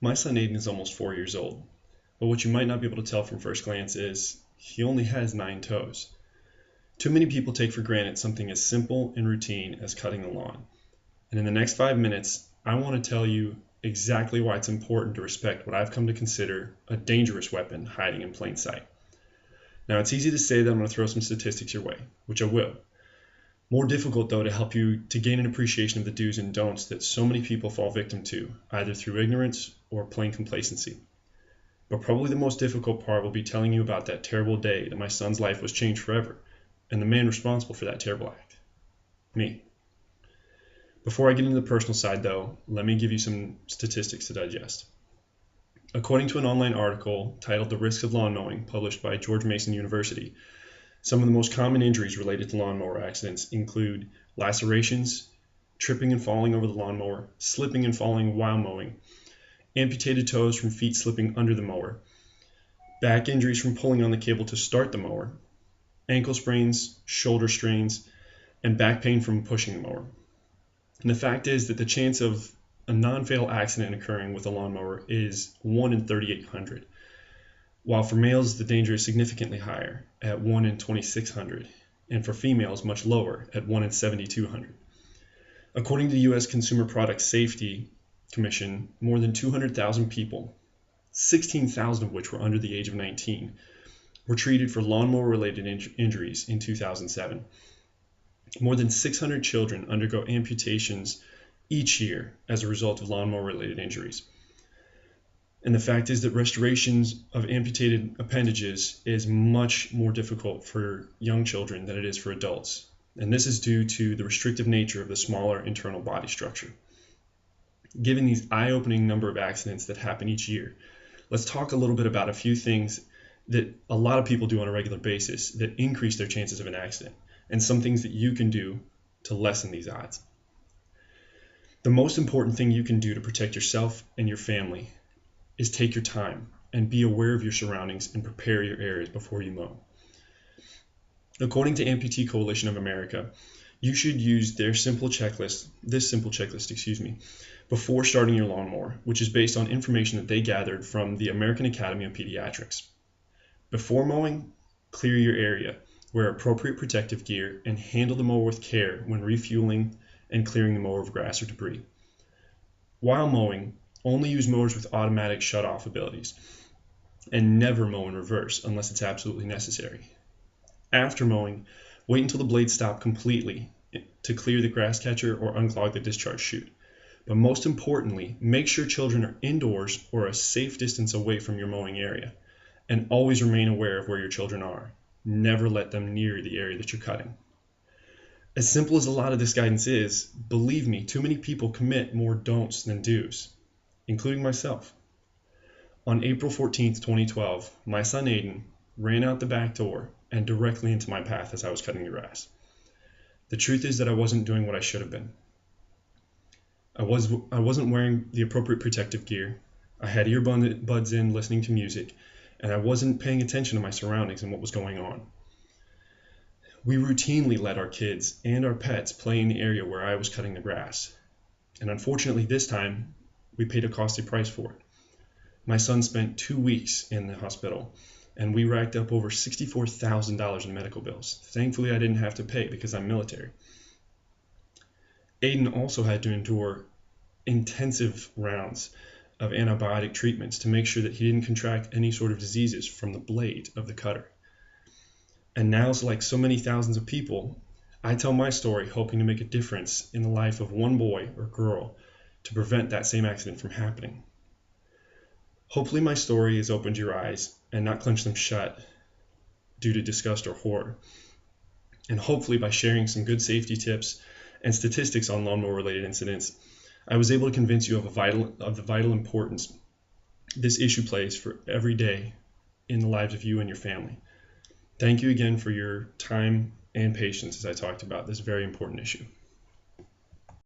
My son Aiden is almost 4 years old, but what you might not be able to tell from first glance is he only has 9 toes. Too many people take for granted something as simple and routine as cutting the lawn. And in the next 5 minutes, I want to tell you exactly why it's important to respect what I've come to consider a dangerous weapon hiding in plain sight. Now, it's easy to say that I'm going to throw some statistics your way, which I will. More difficult, though, to help you to gain an appreciation of the do's and don'ts that so many people fall victim to, either through ignorance or plain complacency. But probably the most difficult part will be telling you about that terrible day that my son's life was changed forever, and the man responsible for that terrible act. Me. Before I get into the personal side, though, let me give you some statistics to digest. According to an online article titled The Risks of Lawn Mowing, published by George Mason University, some of the most common injuries related to lawnmower accidents include lacerations, tripping and falling over the lawnmower, slipping and falling while mowing, amputated toes from feet slipping under the mower, back injuries from pulling on the cable to start the mower, ankle sprains, shoulder strains, and back pain from pushing the mower. And the fact is that the chance of a non-fatal accident occurring with a lawnmower is 1 in 3,800, while for males the danger is significantly higher at 1 in 2,600, and for females much lower at 1 in 7,200. According to the U.S. Consumer Product Safety Commission, more than 200,000 people, 16,000 of which were under the age of 19, were treated for lawnmower-related injuries in 2007. More than 600 children undergo amputations each year as a result of lawnmower-related injuries. And the fact is that restorations of amputated appendages is much more difficult for young children than it is for adults. And this is due to the restrictive nature of the smaller internal body structure. Given these eye-opening number of accidents that happen each year, let's talk a little bit about a few things that a lot of people do on a regular basis that increase their chances of an accident, and some things that you can do to lessen these odds. The most important thing you can do to protect yourself and your family is take your time and be aware of your surroundings and prepare your areas before you mow. According to Amputee Coalition of America, you should use this simple checklist, before starting your lawnmower, which is based on information that they gathered from the American Academy of Pediatrics. Before mowing, clear your area, wear appropriate protective gear, and handle the mower with care when refueling and clearing the mower of grass or debris. While mowing, only use mowers with automatic shut-off abilities, and never mow in reverse unless it's absolutely necessary. After mowing, wait until the blades stop completely to clear the grass catcher or unclog the discharge chute. But most importantly, make sure children are indoors or a safe distance away from your mowing area, and always remain aware of where your children are. Never let them near the area that you're cutting. As simple as a lot of this guidance is, believe me, too many people commit more don'ts than do's, including myself. On April 14th, 2012, my son Aiden ran out the back door and directly into my path as I was cutting the grass. The truth is that I wasn't doing what I should have been. I wasn't wearing the appropriate protective gear. I had earbuds in listening to music, and I wasn't paying attention to my surroundings and what was going on. We routinely let our kids and our pets play in the area where I was cutting the grass. And unfortunately this time, we paid a costly price for it. My son spent 2 weeks in the hospital, and we racked up over $64,000 in medical bills. Thankfully, I didn't have to pay because I'm military. Aiden also had to endure intensive rounds of antibiotic treatments to make sure that he didn't contract any sort of diseases from the blade of the cutter. And now, like so many thousands of people, I tell my story hoping to make a difference in the life of one boy or girl to prevent that same accident from happening. Hopefully my story has opened your eyes and not clenched them shut due to disgust or horror. And hopefully by sharing some good safety tips and statistics on lawnmower related incidents, I was able to convince you of the vital importance this issue plays for every day in the lives of you and your family. Thank you again for your time and patience as I talked about this very important issue.